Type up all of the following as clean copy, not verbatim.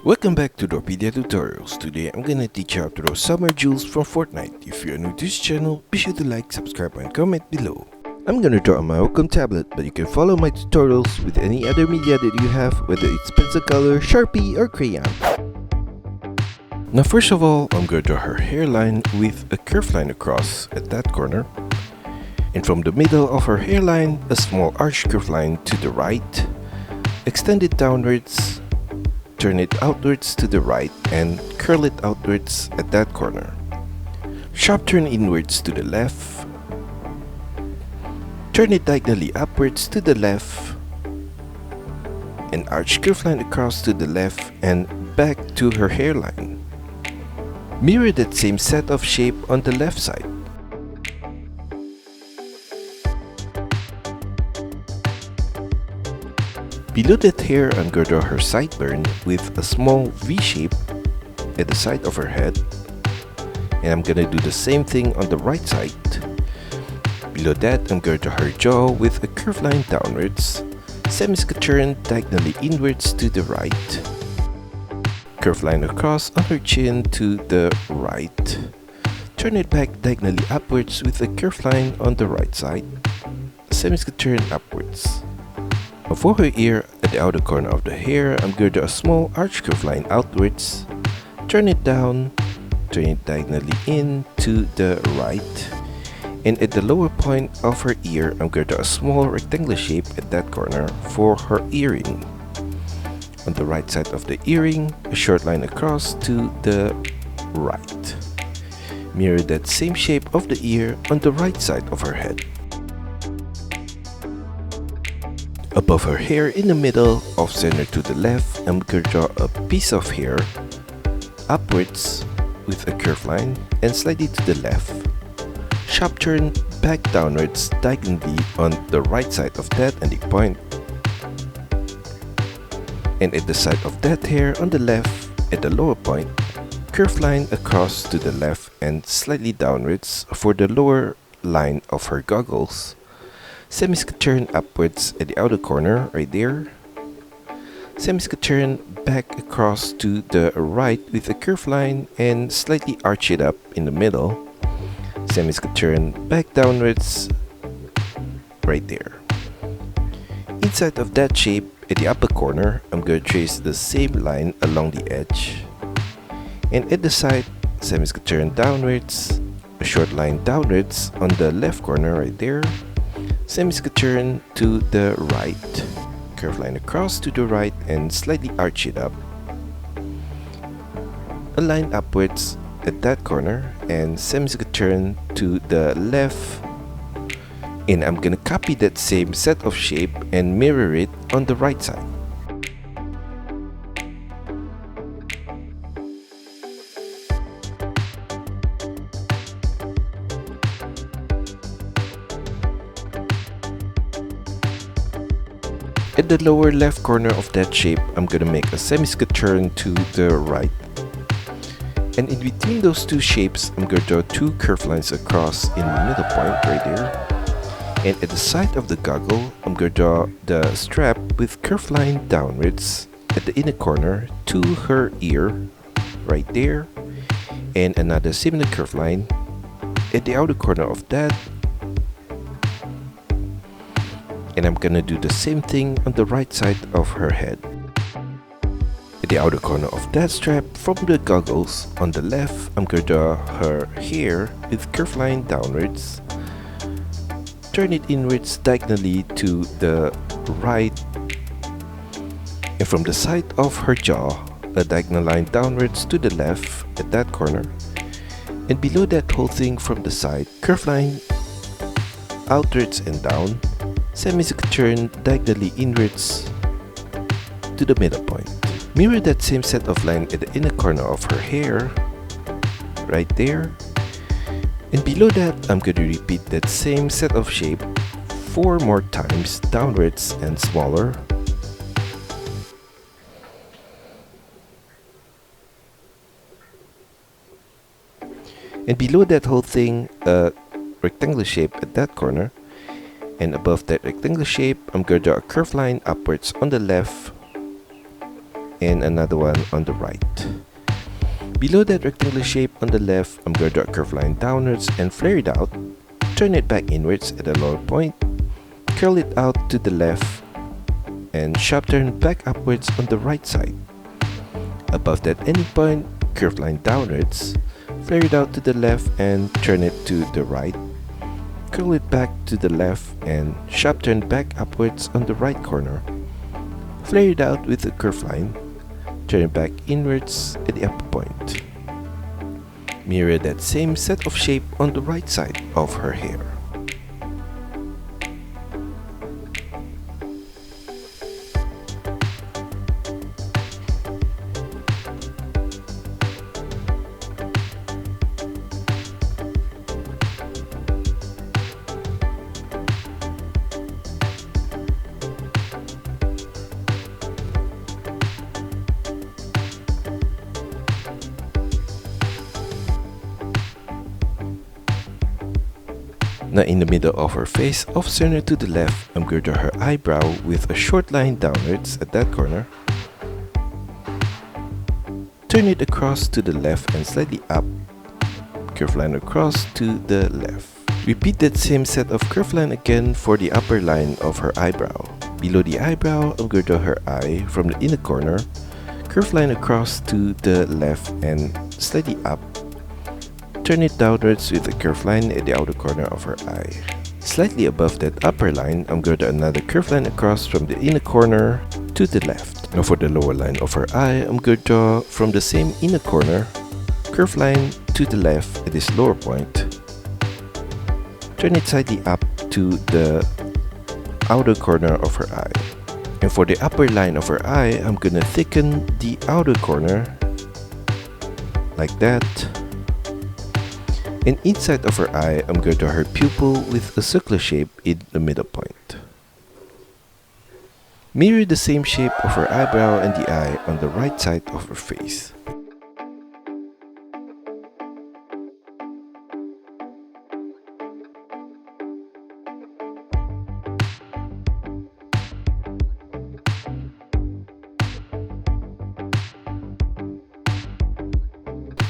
Welcome back to DRAWPEDIA Tutorials. Today I'm gonna teach you how to draw Summer Jules from Fortnite. If you're new to this channel, be sure to like, subscribe and comment below. I'm gonna draw on my Wacom tablet, but you can follow my tutorials with any other media that you have, whether it's pencil color, Sharpie or crayon. Now first of all, I'm gonna draw her hairline with a curved line across at that corner. And from the middle of her hairline, a small arched curved line to the right. Extend it downwards. Turn it outwards to the right and curl it outwards at that corner. Sharp turn inwards to the left. Turn it diagonally upwards to the left. An arched curved line across to the left and back to her hairline. Mirror that same set of shape on the left side. Below that hair, I'm going to draw her sideburn with a small V shape at the side of her head. And I'm going to do the same thing on the right side. Below that, I'm going to draw her jaw with a curved line downwards, semi-turn diagonally inwards to the right. Curved line across on her chin to the right. Turn it back diagonally upwards with a curved line on the right side, semi-turn upwards. For her ear, at the outer corner of the hair, I'm going to do a small arch curve line outwards, turn it down, turn it diagonally in to the right, and at the lower point of her ear, I'm going to do a small rectangular shape at that corner for her earring. On the right side of the earring, a short line across to the right. Mirror that same shape of the ear on the right side of her head. Above her hair in the middle, off center to the left, I'm going to draw a piece of hair upwards with a curved line and slightly to the left. Sharp turn back downwards diagonally on the right side of that ending point. And at the side of that hair on the left, at the lower point, curved line across to the left and slightly downwards for the lower line of her goggles. Semi-turn upwards at the outer corner, right there. Semi-turn back across to the right with a curved line and slightly arch it up in the middle. Semi-turn back downwards, right there. Inside of that shape, at the upper corner, I'm going to trace the same line along the edge. And at the side, semi-turn downwards, a short line downwards on the left corner, right there. Semi-turn to the right, curved line across to the right and slightly arch it up. A line upwards at that corner and semi-turn to the left. And I'm gonna copy that same set of shape and mirror it on the right side. At the lower left corner of that shape, I'm gonna make a semi-turn to the right. And in between those two shapes, I'm gonna draw two curved lines across in the middle point, right there. And at the side of the goggle, I'm gonna draw the strap with curved line downwards at the inner corner to her ear, right there. And another similar curved line at the outer corner of that. And I'm gonna do the same thing on the right side of her head. At the outer corner of that strap from the goggles on the left, I'm gonna draw her hair with curved line downwards. Turn it inwards diagonally to the right. And from the side of her jaw, a diagonal line downwards to the left at that corner. And below that whole thing from the side, curved line outwards and down. Semi-turn diagonally inwards to the middle point. Mirror that same set of line at the inner corner of her hair, right there. And below that, I'm going to repeat that same set of shape 4 more times, downwards and smaller. And below that whole thing, a rectangular shape at that corner. And above that rectangular shape, I'm going to draw a curved line upwards on the left and another one on the right. Below that rectangular shape on the left, I'm going to draw a curved line downwards and flare it out, turn it back inwards at the lower point, curl it out to the left, and sharp turn back upwards on the right side. Above that ending point, curved line downwards, flare it out to the left and turn it to the right, curl it back to the left and sharp turn back upwards on the right corner, flare it out with a curved line, turn it back inwards at the upper point. Mirror that same set of shape on the right side of her hair. Now in the middle of her face, off center to the left, I'm going to draw her eyebrow with a short line downwards at that corner. Turn it across to the left and slightly up. Curve line across to the left. Repeat that same set of curve line again for the upper line of her eyebrow. Below the eyebrow, I'm going to draw her eye from the inner corner. Curve line across to the left and slightly up. Turn it downwards with a curved line at the outer corner of her eye. Slightly above that upper line, I'm going to draw another curved line across from the inner corner to the left. Now for the lower line of her eye, I'm going to draw from the same inner corner, curved line to the left at this lower point. Turn it slightly up to the outer corner of her eye. And for the upper line of her eye, I'm going to thicken the outer corner like that. And inside of her eye, I'm going to draw her pupil with a circular shape in the middle point. Mirror the same shape of her eyebrow and the eye on the right side of her face.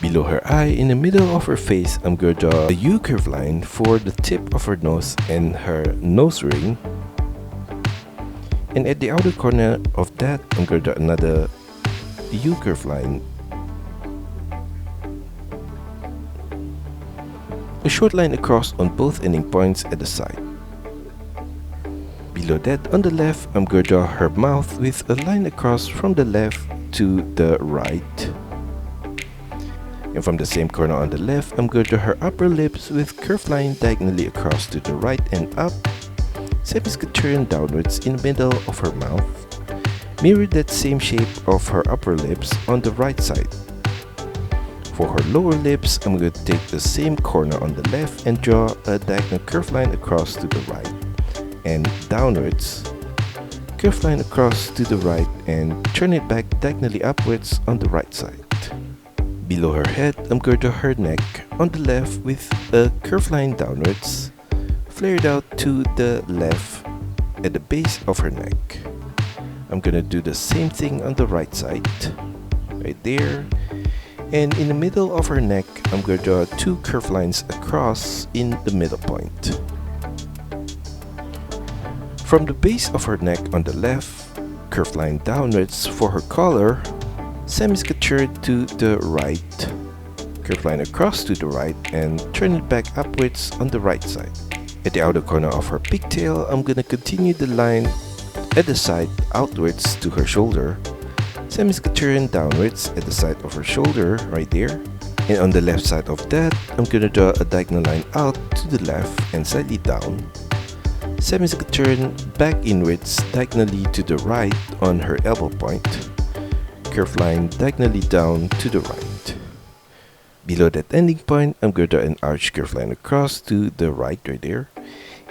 Below her eye, in the middle of her face, I'm going to draw a U-curve line for the tip of her nose and her nose ring. And at the outer corner of that, I'm going to draw another U-curve line. A short line across on both ending points at the side. Below that, on the left, I'm going to draw her mouth with a line across from the left to the right. And from the same corner on the left, I'm going to draw her upper lips with curved line diagonally across to the right and up, semi-turn downwards in the middle of her mouth. Mirror that same shape of her upper lips on the right side. For her lower lips, I'm going to take the same corner on the left and draw a diagonal curved line across to the right and downwards. Curved line across to the right and turn it back diagonally upwards on the right side. Below her head, I'm going to draw her neck on the left with a curved line downwards, flared out to the left at the base of her neck. I'm going to do the same thing on the right side, right there. And in the middle of her neck, I'm going to draw two curved lines across in the middle point. From the base of her neck on the left, curved line downwards for her collar, semi-skirted to the right, curved line across to the right and turn it back upwards on the right side. At the outer corner of her pigtail, I'm gonna continue the line at the side outwards to her shoulder, semi-skirted downwards at the side of her shoulder right there. And on the left side of that, I'm gonna draw a diagonal line out to the left and slightly down, semi-skirted back inwards diagonally to the right on her elbow point. Curved line diagonally down to the right. Below that ending point, I'm going to draw an arched curved line across to the right there,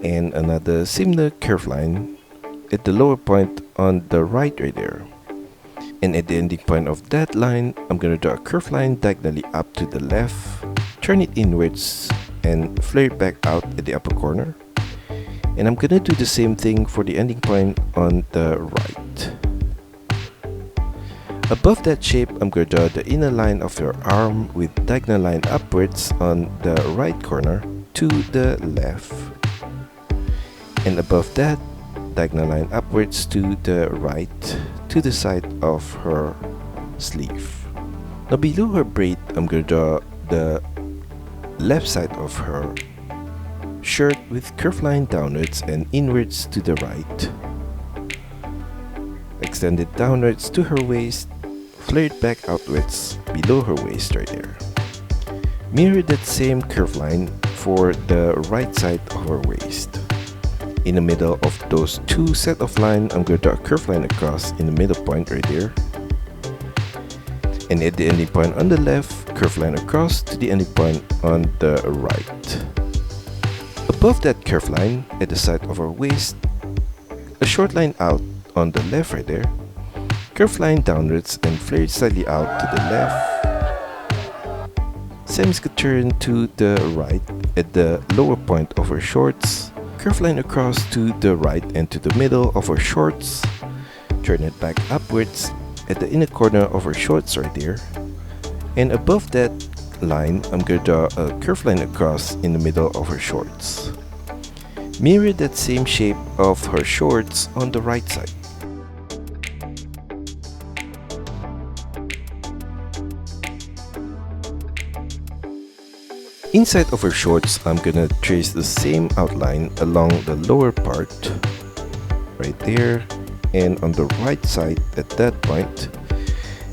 and another similar curved line at the lower point on the right there. And at the ending point of that line, I'm going to draw a curved line diagonally up to the left, turn it inwards, and flare it back out at the upper corner. And I'm going to do the same thing for the ending point on the right. Above that shape, I'm going to draw the inner line of your arm with diagonal line upwards on the right corner to the left. And above that, diagonal line upwards to the right to the side of her sleeve. Now below her braid, I'm going to draw the left side of her shirt with curved line downwards and inwards to the right. Extend it downwards to her waist, flare it back outwards below her waist right there. Mirror that same curved line for the right side of her waist. In the middle of those two set of lines, I'm going to draw a curved line across in the middle point right there. And at the ending point on the left, curved line across to the ending point on the right. Above that curved line, at the side of her waist, a short line out on the left right there. Curved line downwards and flare slightly out to the left. Semi-turn to the right at the lower point of her shorts. Curved line across to the right and to the middle of her shorts. Turn it back upwards at the inner corner of her shorts right there. And above that line, I'm going to draw a curved line across in the middle of her shorts. Mirror that same shape of her shorts on the right side. Inside of her shorts, I'm gonna trace the same outline along the lower part right there, and on the right side at that point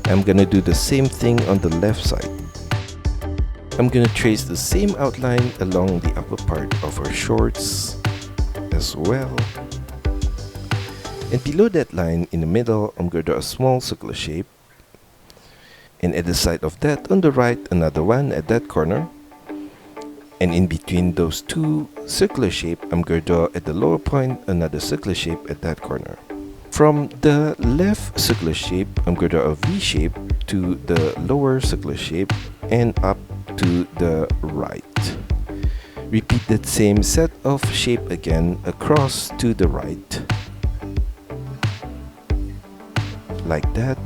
I'm gonna do the same thing on the left side. I'm gonna trace the same outline along the upper part of her shorts as well, and below that line in the middle I'm gonna draw a small circular shape, and at the side of that on the right another one at that corner. And in between those two circular shape, I'm going to draw at the lower point another circular shape at that corner. From the left circular shape, I'm going to draw a V shape to the lower circular shape and up to the right. Repeat that same set of shape again across to the right. Like that.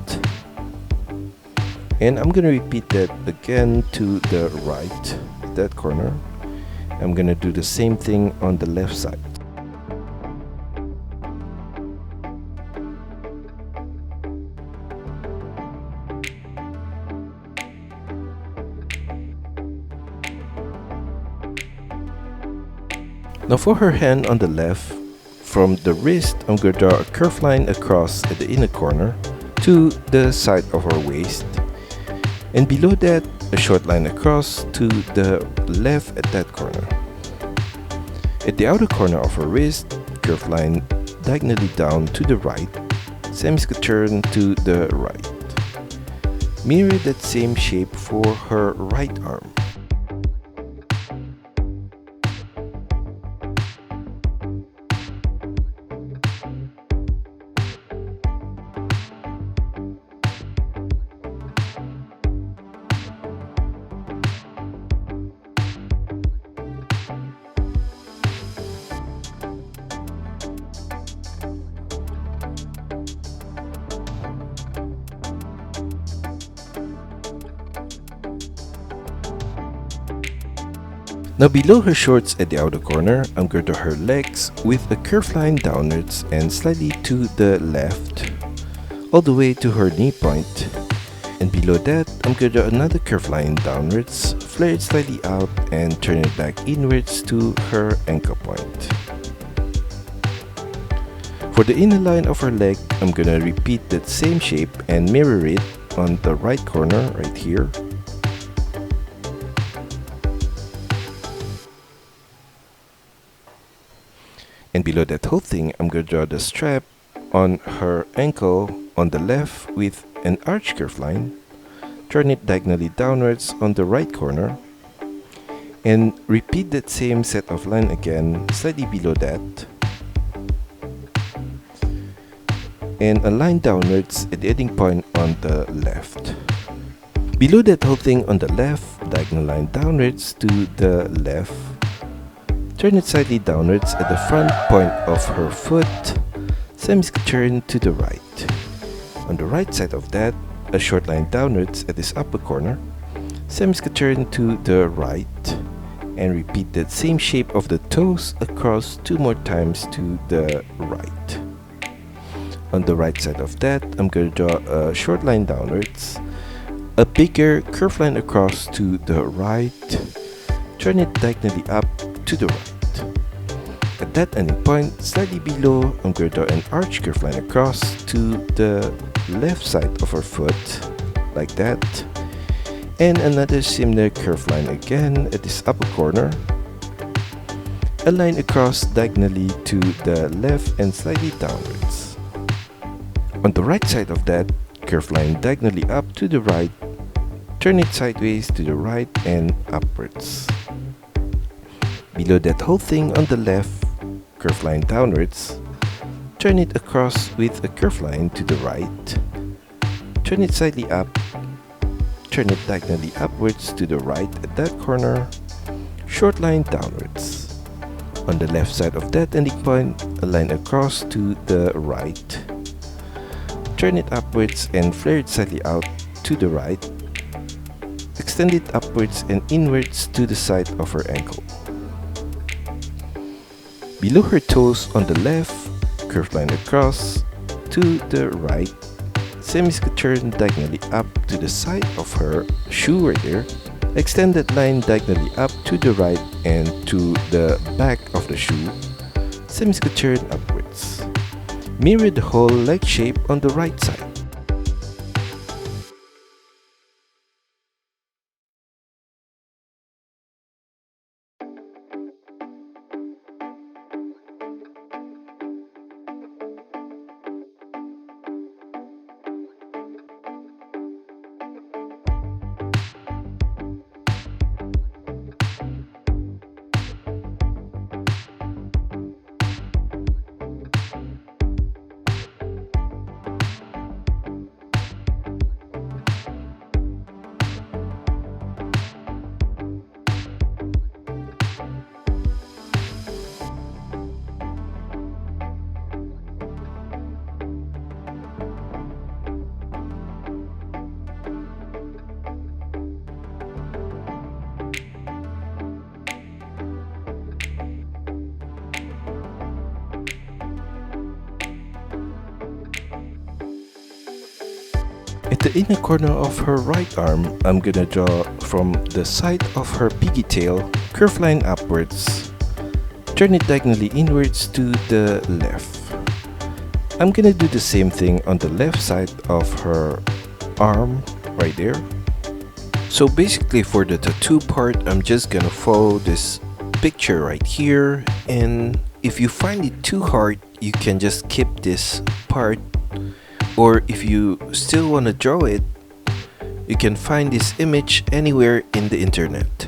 And I'm going to repeat that again to the right. That corner. I'm gonna do the same thing on the left side. Now for her hand on the left, from the wrist I'm going to draw a curved line across at the inner corner to the side of her waist, and below that a short line across to the left at that corner. At the outer corner of her wrist, curved line diagonally down to the right, semi-turn to the right. Mirror that same shape for her right arm. Now below her shorts at the outer corner, I'm going to draw her legs with a curved line downwards and slightly to the left, all the way to her knee point. And below that, I'm going to draw another curved line downwards, flare it slightly out and turn it back inwards to her ankle point. For the inner line of her leg, I'm going to repeat that same shape and mirror it on the right corner right here. And below that whole thing, I'm going to draw the strap on her ankle on the left with an arch curve line. Turn it diagonally downwards on the right corner. And repeat that same set of line again, slightly below that. And a line downwards at the ending point on the left. Below that whole thing on the left, diagonal line downwards to the left. Turn it slightly downwards at the front point of her foot, semi-turn to the right. On the right side of that, a short line downwards at this upper corner, semi-turn to the right, and repeat that same shape of the toes across 2 more times to the right. On the right side of that, I'm going to draw a short line downwards, a bigger curved line across to the right, turn it diagonally up to the right. At that ending point, slightly below, I'm going to draw an arch curved line across to the left side of her foot, like that. And another similar curved line again at this upper corner. A line across diagonally to the left and slightly downwards. On the right side of that, curved line diagonally up to the right, turn it sideways to the right and upwards. Below that whole thing on the left, curved line downwards, turn it across with a curved line to the right, turn it slightly up, turn it diagonally upwards to the right at that corner, short line downwards. On the left side of that ending point, a line across to the right, turn it upwards and flare it slightly out to the right, extend it upwards and inwards to the side of her ankle. Below her toes on the left, curved line across to the right, semi-turn diagonally up to the side of her shoe right there, extend that line diagonally up to the right and to the back of the shoe, semi-turn upwards. Mirror the whole leg shape on the right side. At the inner corner of her right arm, I'm gonna draw from the side of her piggy tail, curved line upwards, turn it diagonally inwards to the left. I'm gonna do the same thing on the left side of her arm, right there. So basically for the tattoo part, I'm just gonna follow this picture right here, and if you find it too hard, you can just skip this part. Or if you still want to draw it, you can find this image anywhere in the internet.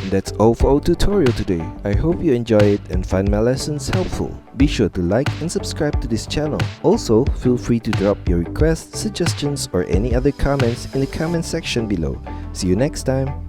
And that's all for our tutorial today. I hope you enjoy it and find my lessons helpful. Be sure to like and subscribe to this channel. Also, feel free to drop your requests, suggestions, or any other comments in the comment section below. See you next time!